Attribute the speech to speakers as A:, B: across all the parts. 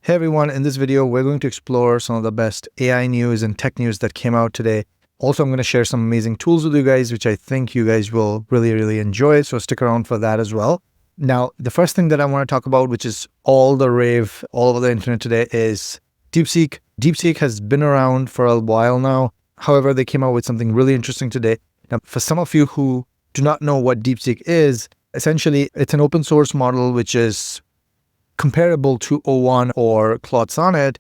A: Hey everyone, in this video, we're going to explore some of the best AI news and tech news that came out today. Also, I'm going to share some amazing tools with you guys, which I think you guys will really enjoy. So stick around for that as well. Now, the first thing that I want to talk about, which is all the rave all over the internet today, is Deepseek. Deepseek has been around for a while now. However, they came out with something really interesting today. Now, for some of you who do not know what Deepseek is, essentially, it's an open source model, which is comparable to O1 or Claude Sonnet,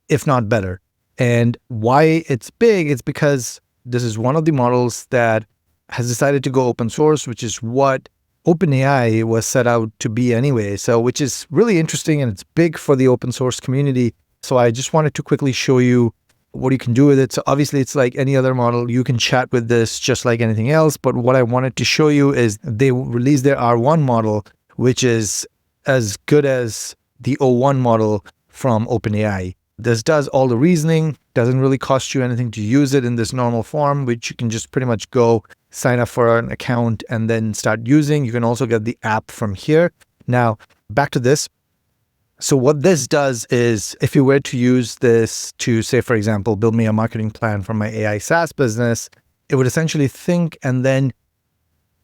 A: if not better. And why it's big, it's because this is one of the models that has decided to go open source, which is what OpenAI was set out to be anyway. So, which is really interesting, and it's big for the open source community. So I just wanted to quickly show you what you can do with it. So obviously it's like any other model. You can chat with this just like anything else. But what I wanted to show you is they released their R1 model, which is as good as the O1 model from OpenAI. This does all the reasoning, doesn't really cost you anything to use it in this normal form, which you can just pretty much go sign up for an account and then start using. You can also get the app from here. Now, back to this. So what this does is, if you were to use this to, say, for example, build me a marketing plan for my AI SaaS business, it would essentially think and then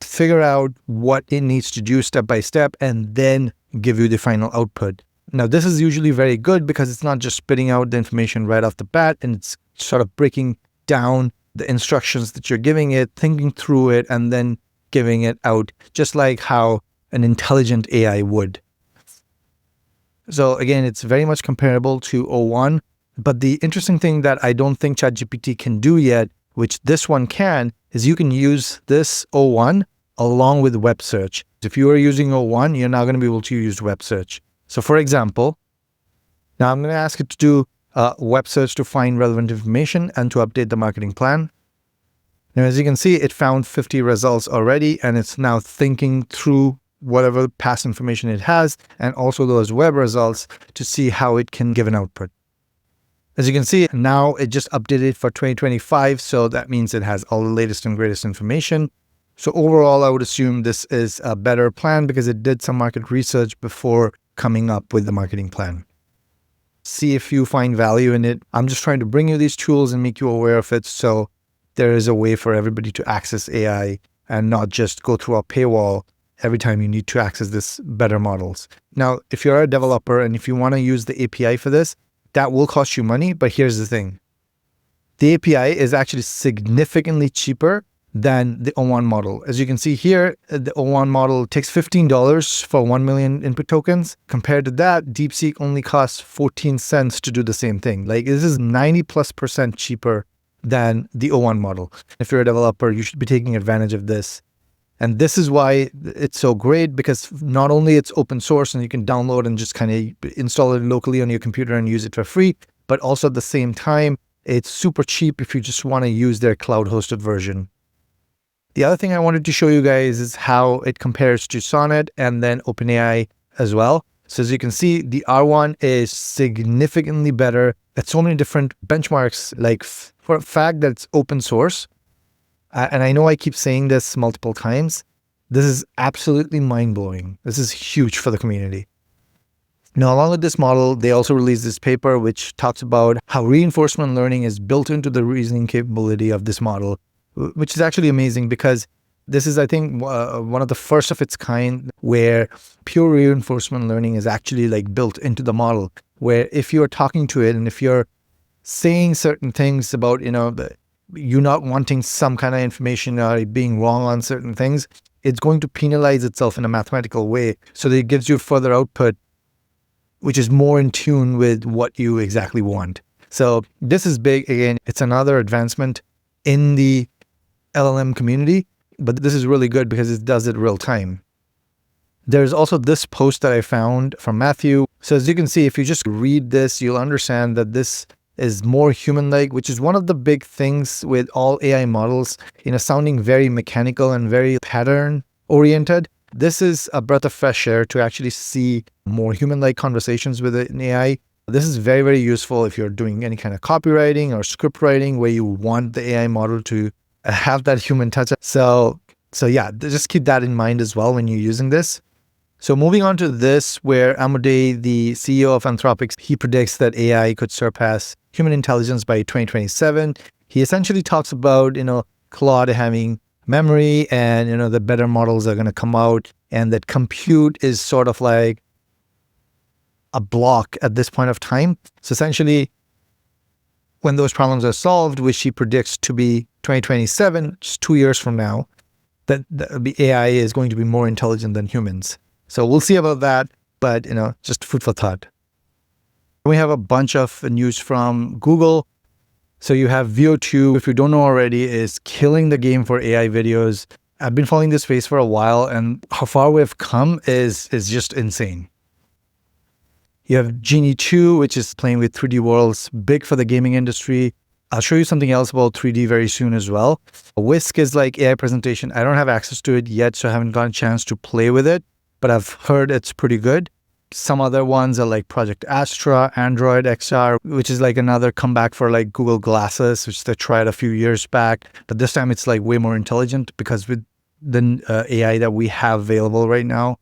A: figure out what it needs to do step by step and then give you the final output. Now, this is usually very good because it's not just spitting out the information right off the bat, and it's sort of breaking down the instructions that you're giving it, thinking through it, and then giving it out, just like how an intelligent AI would. So again, it's very much comparable to O1, but the interesting thing that I don't think ChatGPT can do yet, which this one can, is you can use this O1 along with web search. If you are using O1, you're now going to be able to use web search. So for example, now I'm going to ask it to do web search to find relevant information and to update the marketing plan. Now, as you can see, it found 50 results already, and it's now thinking through whatever past information it has and also those web results to see how it can give an output. As you can see, now it just updated for 2025, so that means it has all the latest and greatest information. So overall, I would assume this is a better plan because it did some market research before coming up with the marketing plan. See if you find value in it. I'm just trying to bring you these tools and make you aware of it, so there is a way for everybody to access AI and not just go through a paywall every time you need to access this better models. Now, if you're a developer and if you want to use the API for this, that will cost you money, but here's the thing. The API is actually significantly cheaper than the O1 model. As you can see here, the O1 model takes $15 for 1 million input tokens. Compared to that, Deepseek only costs 14 cents to do the same thing. Like, this is 90+% cheaper than the O1 model. If you're a developer, you should be taking advantage of this. And this is why it's so great, because not only it's open source and you can download and just kind of install it locally on your computer and use it for free, but also at the same time, it's super cheap if you just want to use their cloud-hosted version. The other thing I wanted to show you guys is how it compares to Sonnet and then OpenAI as well. So as you can see, the R1 is significantly better at so many different benchmarks, like for a fact that it's open source. And I know I keep saying this multiple times. This is absolutely mind-blowing. This is huge for the community. Now, along with this model, they also released this paper which talks about how reinforcement learning is built into the reasoning capability of this model, which is actually amazing because this is, I think, one of the first of its kind where pure reinforcement learning is actually like built into the model, where if you're talking to it and if you're saying certain things about, you not wanting some kind of information or being wrong on certain things, it's going to penalize itself in a mathematical way so that it gives you further output, which is more in tune with what you exactly want. So this is big. Again, it's another advancement in the LLM community, but this is really good because it does it real time. There's also this post that I found from Matthew. So as you can see, if you just read this, you'll understand that this is more human-like, which is one of the big things with all AI models, sounding very mechanical and very pattern-oriented. This is a breath of fresh air to actually see more human-like conversations with an AI. This is very useful if you're doing any kind of copywriting or script writing where you want the AI model to have that human touch. So yeah, just keep that in mind as well when you're using this. So moving on to this, where Amodei, the CEO of Anthropic, he predicts that AI could surpass human intelligence by 2027. He essentially talks about, Claude having memory and, the better models are going to come out, and that compute is sort of like a block at this point of time. So essentially, when those problems are solved, which he predicts to be 2027, just 2 years from now, that the AI is going to be more intelligent than humans. So we'll see about that, but just food for thought. We have a bunch of news from Google. So you have VO2, if you don't know already, is killing the game for AI videos. I've been following this space for a while, and how far we've come is just insane. You have Genie 2, which is playing with 3D worlds, big for the gaming industry. I'll show you something else about 3D very soon as well. Whisk is like AI presentation. I don't have access to it yet, so I haven't gotten a chance to play with it, but I've heard it's pretty good. Some other ones are like Project Astra, Android XR, which is like another comeback for like Google Glasses, which they tried a few years back. But this time it's like way more intelligent because with the AI that we have available right now.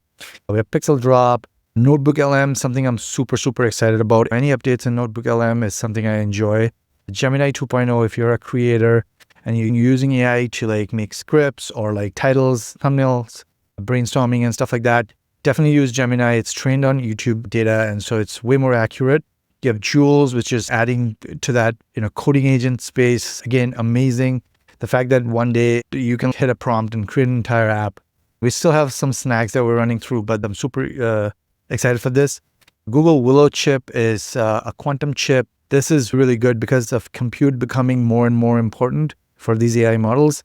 A: We have Pixel Drop, Notebook LM, something I'm super, super excited about. Any updates in Notebook LM is something I enjoy. Gemini 2.0, if you're a creator and you're using AI to like make scripts or like titles, thumbnails, brainstorming and stuff like that, definitely use Gemini. It's trained on YouTube data, and so it's way more accurate. You have Jules, which is adding to that, coding agent space. Again, amazing. The fact that one day you can hit a prompt and create an entire app. We still have some snags that we're running through, but I'm super excited for this. Google Willow chip is a quantum chip. This is really good because of compute becoming more and more important for these AI models.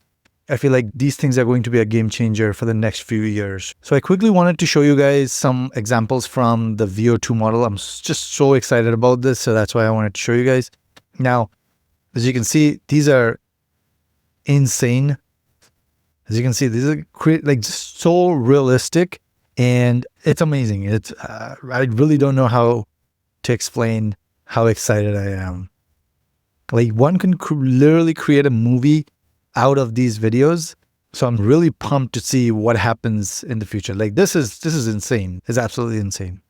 A: I feel like these things are going to be a game changer for the next few years. So I quickly wanted to show you guys some examples from the VO2 model. I'm just so excited about this, so that's why I wanted to show you guys. Now, as you can see, these are insane. As you can see, these are like just so realistic, and it's amazing. It's I really don't know how to explain how excited I am. Like one can literally create a movie out of these videos. So I'm really pumped to see what happens in the future. Like this is insane. It's absolutely insane.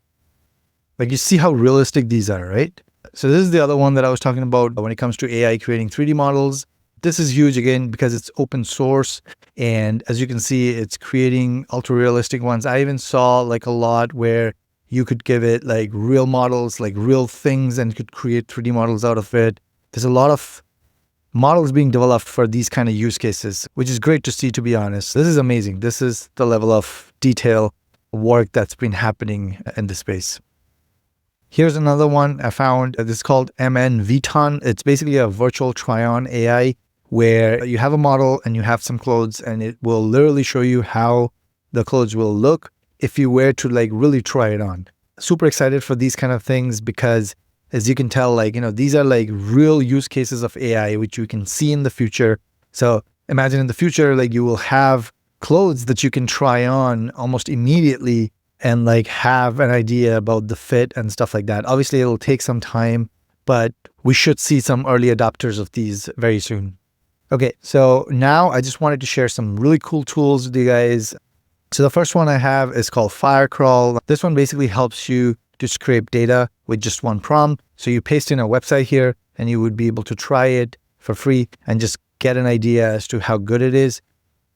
A: Like you see how realistic these are, right? So this is the other one that I was talking about when it comes to AI creating 3D models. This is huge again because it's open source. And as you can see, it's creating ultra realistic ones. I even saw like a lot where you could give it like real models, like real things, and could create 3D models out of it. There's a lot of models being developed for these kind of use cases, which is great to see, to be honest. This is amazing. This is the level of detail work that's been happening in this space. Here's another one I found. This is called MN Vuitton. It's basically a virtual try-on AI where you have a model and you have some clothes, and it will literally show you how the clothes will look if you were to like really try it on. Super excited for these kind of things because as you can tell, like, these are like real use cases of AI, which you can see in the future. So imagine in the future, like you will have clothes that you can try on almost immediately and like have an idea about the fit and stuff like that. Obviously, it'll take some time, but we should see some early adopters of these very soon. Okay, so now I just wanted to share some really cool tools with you guys. So the first one I have is called Firecrawl. This one basically helps you to scrape data with just one prompt. So you paste in a website here and you would be able to try it for free and just get an idea as to how good it is.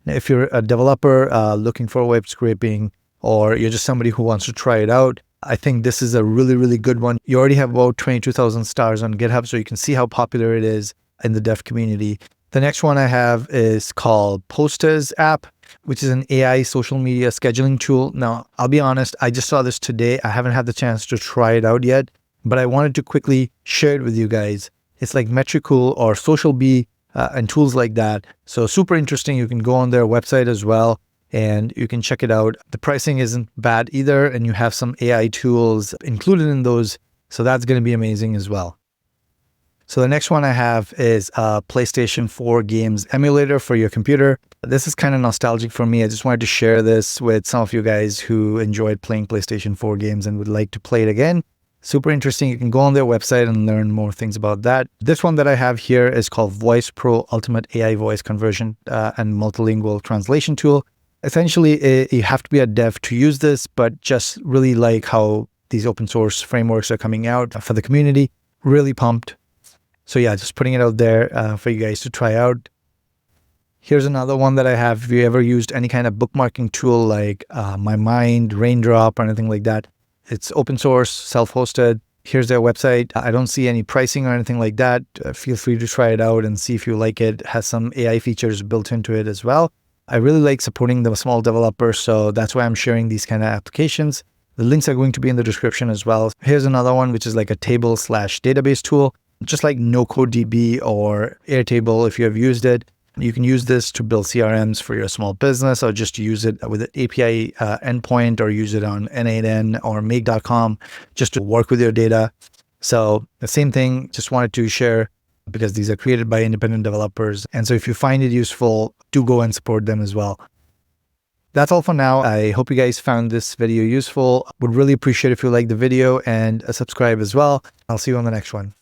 A: Now, if you're a developer looking for web scraping, or you're just somebody who wants to try it out, I think this is a really, really good one. You already have about 22,000 stars on GitHub, so you can see how popular it is in the dev community. The next one I have is called Posters app, which is an AI social media scheduling tool. Now, I'll be honest, I just saw this today. I haven't had the chance to try it out yet, but I wanted to quickly share it with you guys. It's like Metricool or SocialBee and tools like that. So super interesting. You can go on their website as well and you can check it out. The pricing isn't bad either, and you have some AI tools included in those. So that's going to be amazing as well. So the next one I have is a PlayStation 4 games emulator for your computer. This is kind of nostalgic for me. I just wanted to share this with some of you guys who enjoyed playing PlayStation 4 games and would like to play it again. Super interesting. You can go on their website and learn more things about that. This one that I have here is called Voice Pro Ultimate AI Voice Conversion and Multilingual Translation Tool. Essentially, you have to be a dev to use this, but just really like how these open source frameworks are coming out for the community. Really pumped. So yeah, just putting it out there for you guys to try out. Here's another one that I have. If you ever used any kind of bookmarking tool like My Mind, Raindrop, or anything like that, it's open source, self-hosted. Here's their website. I don't see any pricing or anything like that. Feel free to try it out and see if you like it. It has some AI features built into it as well. I really like supporting the small developers, so that's why I'm sharing these kind of applications. The links are going to be in the description as well. Here's another one, which is like a table/database tool, just like NoCodeDB or Airtable. If you have used it, you can use this to build CRMs for your small business, or just use it with an API endpoint, or use it on N8N or Make.com just to work with your data. So the same thing, just wanted to share because these are created by independent developers. And so if you find it useful, do go and support them as well. That's all for now. I hope you guys found this video useful. Would really appreciate if you like the video and subscribe as well. I'll see you on the next one.